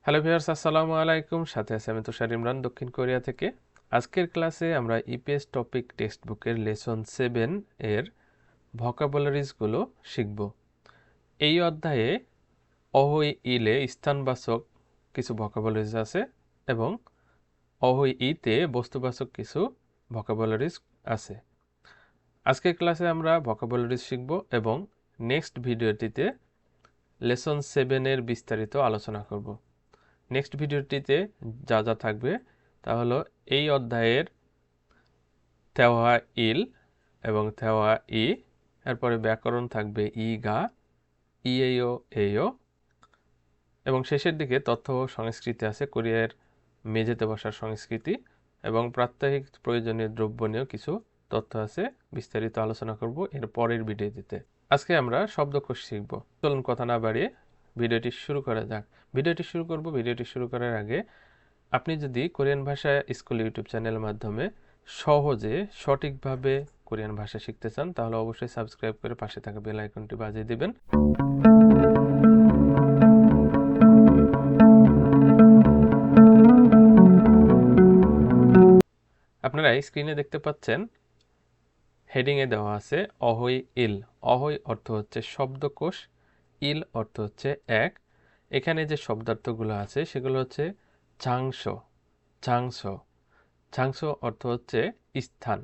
Hello viewers, আসসালামু আলাইকুম। সাথে আছে আমি তুষার ইমরান, দক্ষিণ কোরিয়া থেকে। আজকের ক্লাসে আমরা ইপিএস টপিক টেক্সটবুকের লেসন 7 এর ভোকাবুলারিজগুলো শিখব। এই অধ্যায়ে অহই ইলে স্থানবাচক কিছু ভোকাবুলারিজ আছে এবং অহই ইতে বস্তুবাচক কিছু ভোকাবুলারিজ আছে। আজকের ক্লাসে আমরা ভোকাবুলারিজ শিখব এবং নেক্সট ভিডিওটিতে লেসন 7 এর বিস্তারিত আলোচনা করব। নেক্সট ভিডিওটিতে যা যা থাকবে তা হলো এই অধ্যায়ের তেওয়া ইল এবং তেওয়া ই, এরপরে ব্যাকরণ থাকবে ই গা, ইএও এও, এবং শেষের দিকে তথ্য ও সংস্কৃতি আছে, কোরিয়ার মেঝেতে বসার সংস্কৃতি এবং প্রাত্যহিক প্রয়োজনীয় দ্রব্য নিয়েও কিছু তথ্য আছে। বিস্তারিত আলোচনা করব এর পরের ভিডিওটিতে। আজকে আমরা শব্দকোষ শিখব। চলুন কথা না বাড়িয়ে ভিডিওটি শুরু করা যাক। ভিডিওটি শুরু করার আগে আপনি যদি কোরিয়ান ভাষা স্কুল ইউটিউব চ্যানেলের মাধ্যমে সহজে সঠিকভাবে কোরিয়ান ভাষা শিখতে চান তাহলে অবশ্যই সাবস্ক্রাইব করে পাশে থাকা বেল আইকনটি বাজিয়ে দিবেন। আপনারা স্ক্রিনে দেখতে পাচ্ছেন হেডিংয়ে দেওয়া আছে অহই ইল। অহই অর্থ হচ্ছে শব্দকোষ, ইল অর্থ হচ্ছে এক। এখানে যে শব্দার্থগুলো আছে সেগুলো হচ্ছে চাংস, চাংস, চাংস অর্থ হচ্ছে স্থান,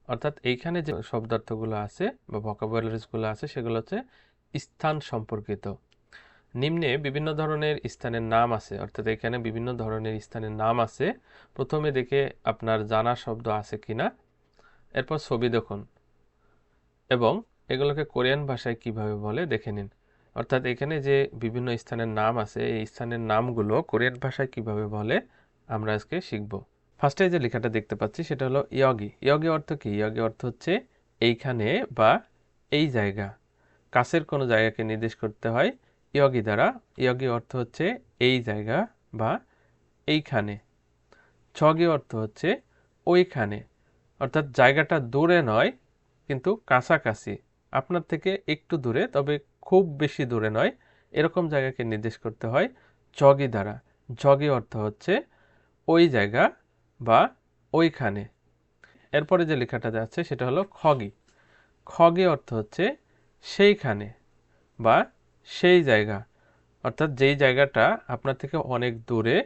অর্থাৎ এইখানে যে শব্দার্থগুলো আছে বা ভোকাবুলারিজগুলো আছে সেগুলো হচ্ছে স্থান সম্পর্কিত। নিম্নে বিভিন্ন ধরনের স্থানের নাম আছে, অর্থাৎ এখানে বিভিন্ন ধরনের স্থানের নাম আছে। প্রথমে দেখে আপনার জানা শব্দ আছে কিনা, এরপর ছবি দেখুন এবং এগুলোকে কোরিয়ান ভাষায় কিভাবে বলে দেখে নিন। অর্থাৎ এখানে যে বিভিন্ন স্থানের নাম আছে এই স্থানের নামগুলো কোরিয়ান ভাষায় কিভাবে বলে আমরা আজকে শিখব। ফার্স্টে যে লেখাটা দেখতে পাচ্ছি সেটা হলো ইয়গি। ইয়গি অর্থ কি? ইয়গি অর্থ হচ্ছে এইখানে বা এই জায়গা, কাছের কোনো জায়গাকে নির্দেশ করতে হয় ইয়গি দ্বারা। ইয়গি অর্থ হচ্ছে এই জায়গা বা এইখানে। ছগি অর্থ হচ্ছে ওইখানে, অর্থাৎ জায়গাটা দূরে নয় কিন্তু কাছাকাছি, আপনার থেকে একটু দূরে তবে খুব বেশি দূরে নয়, এরকম জায়গাকে নির্দেশ করতে হয় জগি দ্বারা। জগি অর্থ হচ্ছে ওই জায়গা বা ওইখানে। এরপরে যে লেখাটা যাচ্ছে সেটা হলো খগি। খগি অর্থ হচ্ছে সেইখানে বা সেই জায়গা, অর্থাৎ যেই জায়গাটা আপনার থেকে অনেক দূরে,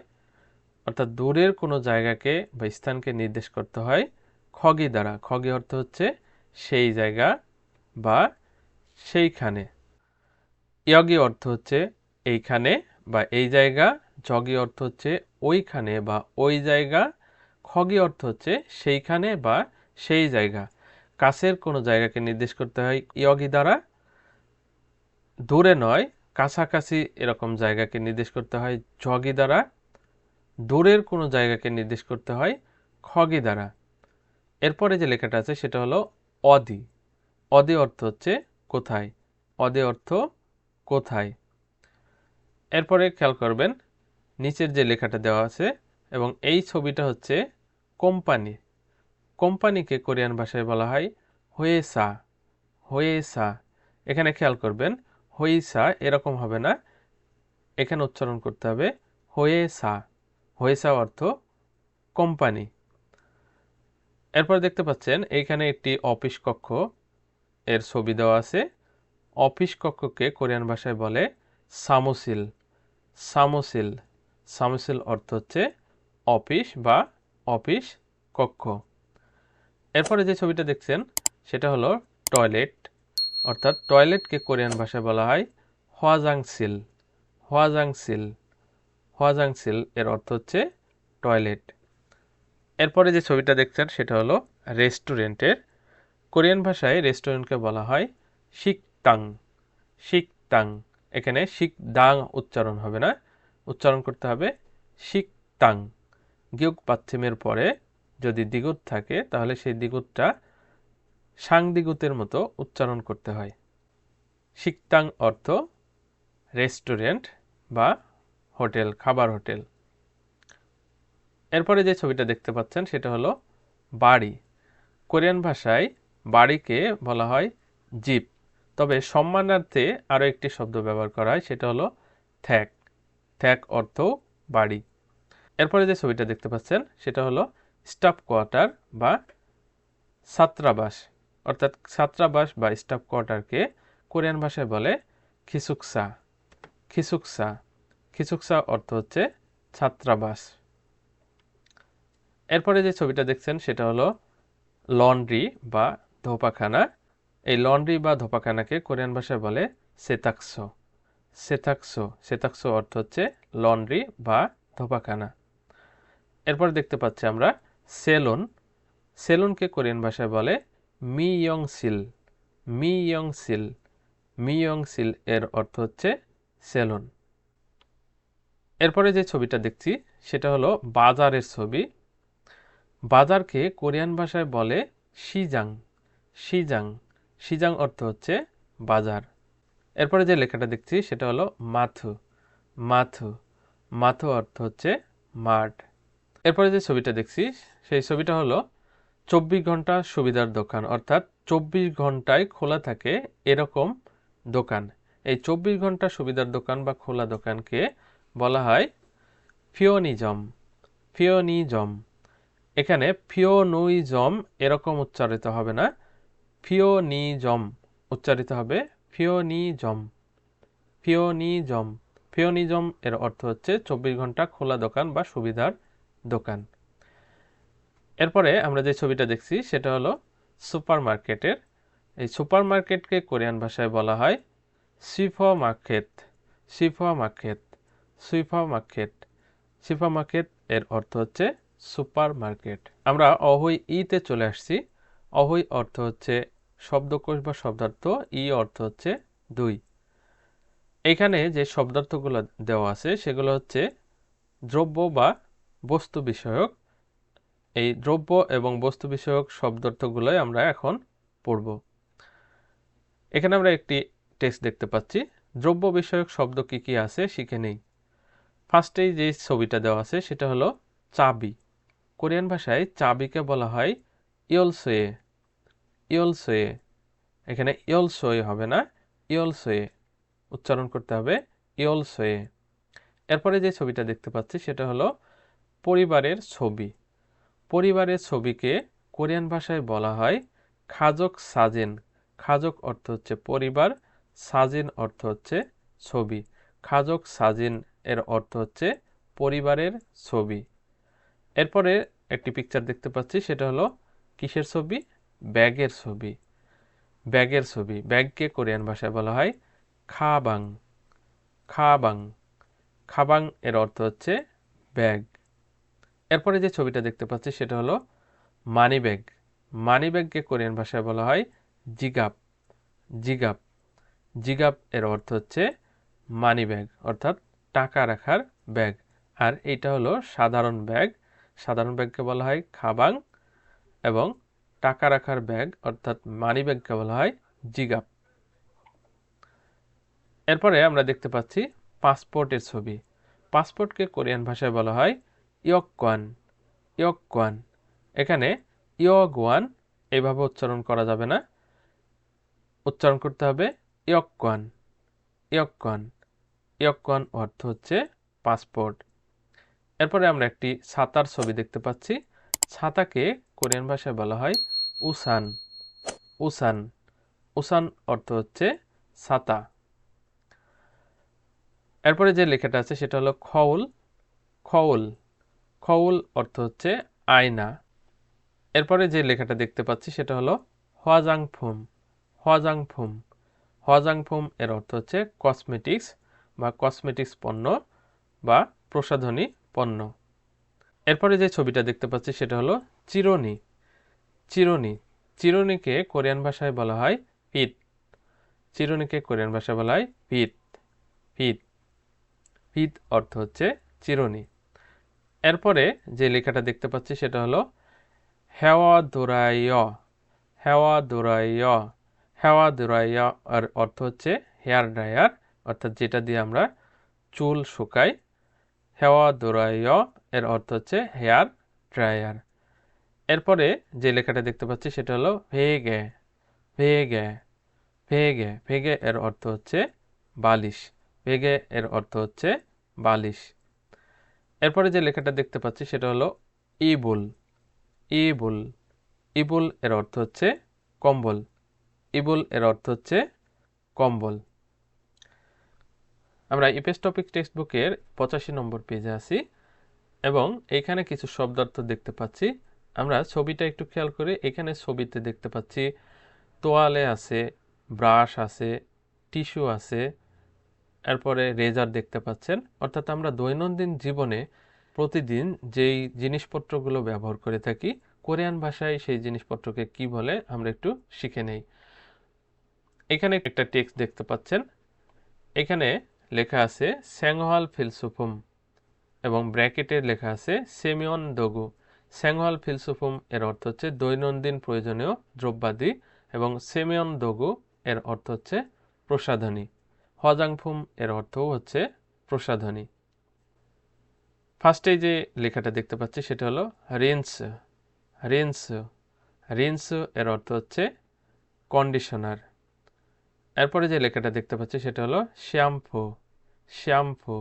অর্থাৎ দূরের কোনো জায়গাকে বা স্থানকে নির্দেশ করতে হয় খগি দ্বারা। খগি অর্থ হচ্ছে সেই জায়গা বা সেইখানে। ইয়গি অর্থ হচ্ছে এইখানে বা এই জায়গা। জগি অর্থ হচ্ছে ওইখানে বা ওই জায়গা। খগি অর্থ হচ্ছে সেইখানে বা সেই জায়গা। কাছের কোনো জায়গাকে নির্দেশ করতে হয় ইয়গি দ্বারা, দূরে নয় কাছাকাছি এরকম জায়গাকে নির্দেশ করতে হয় জগি দ্বারা, দূরের কোনো জায়গাকে নির্দেশ করতে হয় খগি দ্বারা। এরপরে যে লেখাটা আছে সেটা হলো অদি। অদি অর্থ হচ্ছে কোথায়। অদি অর্থ কোথায়। এরপরে খেয়াল করবেন নিচের যে লেখাটা দেওয়া আছে এবং এই ছবিটা হচ্ছে কোম্পানি। কোম্পানিকে কোরিয়ান ভাষায় বলা হয় হোয়েসা, হোয়েসা। এখানে খেয়াল করবেন হোইসা এরকম হবে না, এখানে উচ্চারণ করতে হবে হোয়েসা। হোয়েসা অর্থ কোম্পানি। এরপর দেখতে পাচ্ছেন এইখানে একটি অফিস কক্ষ এর ছবি দেওয়া আছে। অফিস কক্ষকে কোরিয়ান ভাষায় বলে সামোসিল, সামোসিল। সামোসিল অর্থ হচ্ছে অফিস বা অফিস কক্ষ। এরপরে যে ছবিটা দেখছেন সেটা হলো টয়লেট, অর্থাৎ টয়লেটকে কোরিয়ান ভাষায় বলা হয় হোয়াজাংসিল, হোয়াজাংসিল। হোয়াজাংসিল এর অর্থ হচ্ছে টয়লেট। এরপরে যে ছবিটা দেখছেন সেটা হলো রেস্টুরেন্টের। কোরিয়ান ভাষায় রেস্টুরেন্টকে বলা হয় শিকতাং, শিকতাং। এখানে শিকদাং উচ্চারণ হবে না, উচ্চারণ করতে হবে শিকতাং। গিয়ক পাচ্ছিমের পরে যদি দ্বিগুত থাকে তাহলে সেই দ্বিগুতটা সাংদ্বিগুতের মতো উচ্চারণ করতে হয়। শিকতাং অর্থ রেস্টুরেন্ট বা হোটেল, খাবার হোটেল। এরপরে যে ছবিটা দেখতে পাচ্ছেন সেটা হলো বাড়ি। কোরিয়ান ভাষায় বাড়িকে বলা হয় জিপ, তবে সম্মানার্থে আরও একটি শব্দ ব্যবহার করা হয় সেটা হলো থ্যাক। থ্যাক অর্থ বাড়ি। এরপরে যে ছবিটা দেখতে পাচ্ছেন সেটা হলো স্টাফ কোয়ার্টার বা ছাত্রাবাস, অর্থাৎ ছাত্রাবাস বা স্টাফ কোয়ার্টারকে কোরিয়ান ভাষায় বলে খিসুকসা। খিসুকসা, খিসুকসা অর্থ হচ্ছে ছাত্রাবাস। এরপরে যে ছবিটা দেখছেন সেটা হলো লন্ড্রি বা ধোপাখানা। এই লন্ড্রি বা ধোপাখানাকে কোরিয়ান ভাষায় বলে সেতাকসো। সেতাকসো, সেতাকসো অর্থ হচ্ছে লন্ড্রি বা ধোপাখানা। এরপর দেখতে পাচ্ছি আমরা সেলুন। সেলুনকে কোরিয়ান ভাষায় বলে মিয়ংসিল। মিয়ংসিল, মিয়ংসিল এর অর্থ হচ্ছে সেলুন। এরপরে যে ছবিটা দেখছি সেটা হলো বাজারের ছবি। বাজারকে কোরিয়ান ভাষায় বলে শিজাং। শিজাং, শিজাং অর্থ হচ্ছে বাজার। এরপরে যে লেখাটা দেখছি সেটা হলো মাথু। মাথু, মাথু অর্থ হচ্ছে মাঠ। এরপরে যে ছবিটা দেখছি সেই ছবিটা হলো 24 ঘন্টা সুবিধার দোকান, অর্থাৎ 24 ঘন্টায় খোলা থাকে এরকম দোকান। এই 24 ঘন্টা সুবিধার দোকান বা খোলা দোকানকে বলা হয় ফিওনিজম। ফিওনিজম, এখানে ফিওনুইজম এরকম উচ্চারিত হবে না, ফিওনিজম উচ্চারিত হবে ফিওনিজম। ফিওনিজম, ফিওনিজম এর অর্থ হচ্ছে 24 ঘন্টা খোলা দোকান বা সুবিধার দোকান। এরপরে আমরা যে ছবিটা দেখছি সেটা হলো সুপারমার্কেটের। এই সুপারমার্কেটকে কোরিয়ান ভাষায় বলা হয় সুপারমার্কেট। সুপারমার্কেট, সুপারমার্কেট, সুপারমার্কেট এর অর্থ হচ্ছে সুপারমার্কেট। আমরা অহই ইতে চলে আসছি। অহই অর্থ হচ্ছে শব্দকোষ বা শব্দার্থ, ই অর্থ হচ্ছে 2। এখানে যে শব্দার্থগুলো দেওয়া আছে সেগুলো হচ্ছে দ্রব্য বা বস্তু বিষয়ক। এই দ্রব্য এবং বস্তু বিষয়ক শব্দার্থগুলোই আমরা এখন পড়ব। এখানে আমরা একটি টেক্সট দেখতে পাচ্ছি। দ্রব্য বিষয়ক শব্দ কি কি আছে শিখে নেই। ফার্স্টেই যে ছবিটা দেওয়া আছে সেটা হলো চাবি। কোরিয়ান ভাষায় চাবিকে বলা হয় ইয়োলসোয়ে। ইয়োলসোয়ে, এখানে ইয়োলসোয়ে হবে না, ইয়োলসোয়ে উচ্চারণ করতে হবে ইয়োলসোয়ে। এরপরে যে ছবিটা দেখতে পাচ্ছি সেটা হলো পরিবারের ছবি। পরিবারের ছবিকে কোরিয়ান ভাষায় বলা হয় খাজক সাজেন। খাজক অর্থ হচ্ছে পরিবার, সাজিন অর্থ হচ্ছে ছবি। খাজক সাজিন এর অর্থ হচ্ছে পরিবারের ছবি। এরপরে একটি পিকচার দেখতে পাচ্ছি সেটা হলো কিসের ছবি? ব্যাগের ছবি। ব্যাগের ছবি, ব্যাগকে কোরিয়ান ভাষায় বলা হয় খাবাং। খাবাং, খাবাং এর অর্থ হচ্ছে ব্যাগ। এরপরে যে ছবিটা দেখতে পাচ্ছি সেটা হলো মানি ব্যাগ। মানি ব্যাগকে কোরিয়ান ভাষায় বলা হয় জিগাপ। জিগাপ, জিগাপ এর অর্থ হচ্ছে মানি ব্যাগ, অর্থাৎ টাকা রাখার ব্যাগ। আর এইটা হলো সাধারণ ব্যাগ। সাধারণ ব্যাগকে বলা হয় খাবাং এবং টাকা রাখার ব্যাগ অর্থাৎ মানি ব্যাগকে বলা হয় জিগাপ। এরপরে আমরা দেখতে পাচ্ছি পাসপোর্টের ছবি। পাসপোর্টকে কোরিয়ান ভাষায় বলা হয় ইয়কওয়ান। ইয়কওয়ান, এখানে ইয়গওয়ান এইভাবে উচ্চারণ করা যাবে না, উচ্চারণ করতে হবে ইয়কওয়ান। ইয়কওয়ান, ইয়কওয়ান অর্থ হচ্ছে পাসপোর্ট। এরপরে আমরা একটি ছাতার ছবি দেখতে পাচ্ছি। ছাতাকে কোরিয়ান ভাষায় বলা হয় উসান। উসান, উসান অর্থ হচ্ছে ছাতা। এরপরে যে লেখাটা আছে সেটা হলো খউল। খউল, খউল অর্থ হচ্ছে আয়না। এরপরে যে লেখাটা দেখতে পাচ্ছি সেটা হলো হওয়াজাংফুম। হওয়াজাংফুম, হওয়াজাংফুম এর অর্থ হচ্ছে কসমেটিক্স বা কসমেটিক্স পণ্য বা প্রসাধনী পণ্য। এরপরে যে ছবিটা দেখতে পাচ্ছি সেটা হলো চিরুনি। চিরুনি, চিরুনিকে কোরিয়ান ভাষায় বলা হয় পিট। চিরুনিকে কোরিয়ান ভাষায় বলা হয় পিট। পিট, পিট অর্থ হচ্ছে চিরুনি। এরপরে যে লেখাটা দেখতে পাচ্ছি সেটা হলো হেওয়া দোরাইয়। হেওয়া দোরাইয়, হেওয়া দোরাইয় আর অর্থ হচ্ছে হেয়ার ড্রায়ার, অর্থাৎ যেটা দিয়ে আমরা চুল শুকাই। হেওয়া দোরাইয় এর অর্থ হচ্ছে হেয়ার ড্রায়ার। এরপরে যে লেখাটা দেখতে পাচ্ছি সেটা হলো ভেগে। ভেগে, ভেগে, ভেগে এর অর্থ হচ্ছে বালিশ। ভেগে এর অর্থ হচ্ছে বালিশ। এরপরে যে লেখাটা দেখতে পাচ্ছি সেটা হলো ইবুল। ইবুল। ইবুল এর অর্থ হচ্ছে কম্বল। ইবুল এর অর্থ হচ্ছে কম্বল। আমরা ইপিএস টপিক টেক্সটবুকের 85 নম্বর পেজে আছি এবং এখানে কিছু শব্দার্থ দেখতে পাচ্ছি। আমরা ছবিটা একটু খেয়াল করে এখানে ছবিতে দেখতে পাচ্ছি তোয়ালে আছে, ব্রাশ আছে, টিস্যু আছে, এরপরে রেজার দেখতে পাচ্ছেন। অর্থাৎ আমরা দৈনন্দিন জীবনে প্রতিদিন যেই জিনিসপত্রগুলো ব্যবহার করে থাকি, কোরিয়ান ভাষায় সেই জিনিসপত্রকে কি বলে আমরা একটু শিখে নেই। এখানে একটা টেক্সট দেখতে পাচ্ছেন। এখানে লেখা আছে স্যাংহওয়াল ফিলসুফুম এবং ব্র্যাকেটে লেখা আছে সেমিয়ন দগু। স্যাংহওয়াল ফিলসুফুম এর অর্থ হচ্ছে দৈনন্দিন প্রয়োজনীয় দ্রব্যাদি এবং সেমিয়ন দগু এর অর্থ হচ্ছে প্রসাধনী। হজাংফুম এর অর্থও হচ্ছে প্রসাধনী। ফার্স্টে যে লেখাটা দেখতে পাচ্ছি সেটা হলো রিন্স। রিন্স। রিন্স এর অর্থ হচ্ছে কন্ডিশনার। এরপরে যে লেখাটা দেখতে পাচ্ছি সেটা হলো শ্যাম্পু। শ্যাম্পু।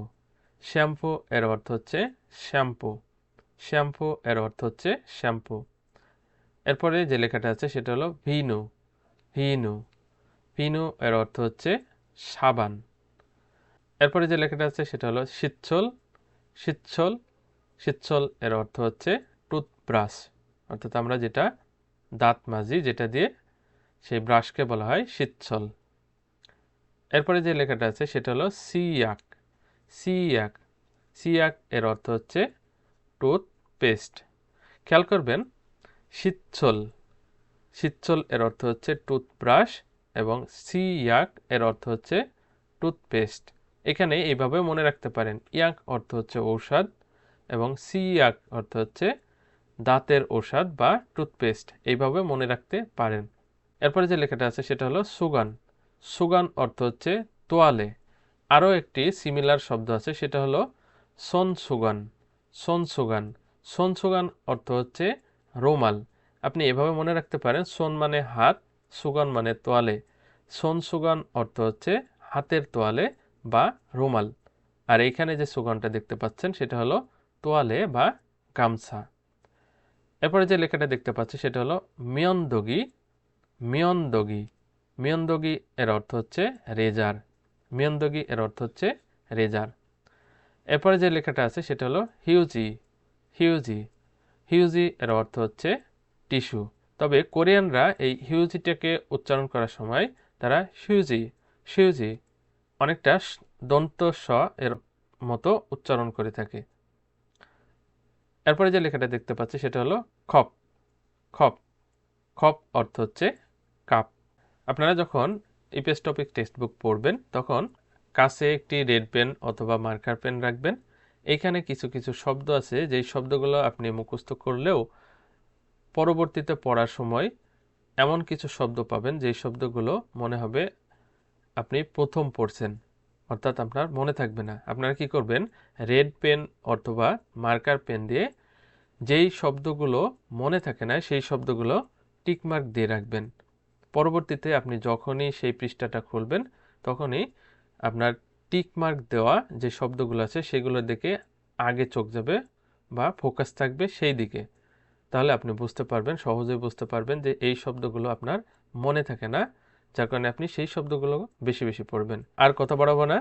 শ্যাম্পু এর অর্থ হচ্ছে শ্যাম্পু। শ্যাম্পু এর অর্থ হচ্ছে শ্যাম্পু। এরপরে যে লেখাটা আছে সেটা হলো ভিনু। ভিনু। ভিনু এর অর্থ হচ্ছে সাবান। এরপরে যে লেখাটা আছে সেটা হলো শীতছল। শীতছল। শীতছল এর অর্থ হচ্ছে টুথব্রাশ। অর্থাৎ আমরা যেটা দাঁত মাজি, যেটা দিয়ে সেই ব্রাশকে বলা হয় শীতছল। এরপরে যে লেখাটা আছে সেটা হলো সিয়াক। সিয়াক। সিয়াক এর অর্থ হচ্ছে টুথপেস্ট। খেয়াল করবেন শীতছল। শীতছল এর অর্থ হচ্ছে টুথব্রাশ এবং সিয়াক এর অর্থ হচ্ছে টুথপেস্ট। এখানে এইভাবে মনে রাখতে পারেন, ইয়াক অর্থ হচ্ছে ঔষধ এবং সিয়াক অর্থ হচ্ছে দাঁতের ঔষধ বা টুথপেস্ট। এইভাবে মনে রাখতে পারেন। এরপরে যে লেখাটা আছে সেটা হলো সুগান। সুগান অর্থ হচ্ছে তোয়ালে। আরও একটি সিমিলার শব্দ আছে সেটা হলো সন সুগান। সন সুগান। সন সুগান অর্থ হচ্ছে রুমাল। আপনি এভাবে মনে রাখতে পারেন, সোন মানে হাত, সুগান মানে তোয়ালে। সোন সুগান অর্থ হচ্ছে হাতের তোয়ালে বা রুমাল। আর এইখানে যে সুগানটা দেখতে পাচ্ছেন সেটা হলো তোয়ালে বা গামছা। এরপরে যে লেখাটা দেখতে পাচ্ছি সেটা হলো মিয়নদগি। মিয়নদগি। মিয়নদগি এর অর্থ হচ্ছে রেজার। মিয়নদগি এর অর্থ হচ্ছে রেজার। এরপরে যে লেখাটা আছে সেটা হলো হিউজি। হিউজি। হিউজি এর অর্থ হচ্ছে টিস্যু। তবে কোরিয়ানরা এই হিউজিটাকে উচ্চারণ করার সময় তারা হিউজি হিউজি অনেকটা দন্ত স এর মতো উচ্চারণ করে থাকে। এরপরে যে লেখাটা দেখতে পাচ্ছি সেটা হলো খপ। খপ। খপ অর্থ হচ্ছে কাপ। আপনারা যখন ইপিএস টপিক টেক্সট বুক পড়বেন তখন কাছে একটি রেড পেন অথবা মার্কার পেন রাখবেন। এইখানে কিছু কিছু শব্দ আছে যেই শব্দগুলো আপনি মুখস্থ করলেও পরবর্তীতে পড়ার সময় এমন কিছু শব্দ পাবেন যেই শব্দগুলো মনে হবে আপনি প্রথম পড়ছেন, অর্থাৎ আপনার মনে থাকবে না। আপনারা কি করবেন, রেড পেন অথবা মার্কার পেন দিয়ে যেই শব্দগুলো মনে থাকে না সেই শব্দগুলো টিকমার্ক দিয়ে রাখবেন। পরবর্তীতে আপনি যখনই সেই পৃষ্ঠাটা খুলবেন তখনই আপনার টিকমার্ক দেওয়া যে শব্দগুলো আছে সেগুলো দিকে আগে চোখ যাবে বা ফোকাস থাকবে সেই দিকে। তাহলে আপনি বুঝতে পারবেন, সহজেই বুঝতে পারবেন যে এই শব্দগুলো আপনার মনে থাকে না, যার কারণে আপনি সেই শব্দগুলো বেশি বেশি পড়বেন। আর কথা বাড়াবো না,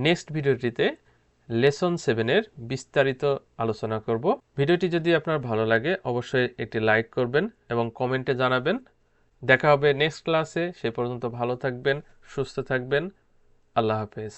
নেক্সট ভিডিওটিতে লেসন 7-এর বিস্তারিত আলোচনা করব। ভিডিওটি যদি আপনার ভালো লাগে অবশ্যই একটি লাইক করবেন এবং কমেন্টে জানাবেন। দেখা হবে নেক্সট ক্লাসে। সে পর্যন্ত ভালো থাকবেন, সুস্থ থাকবেন। আল্লাহ হাফেজ।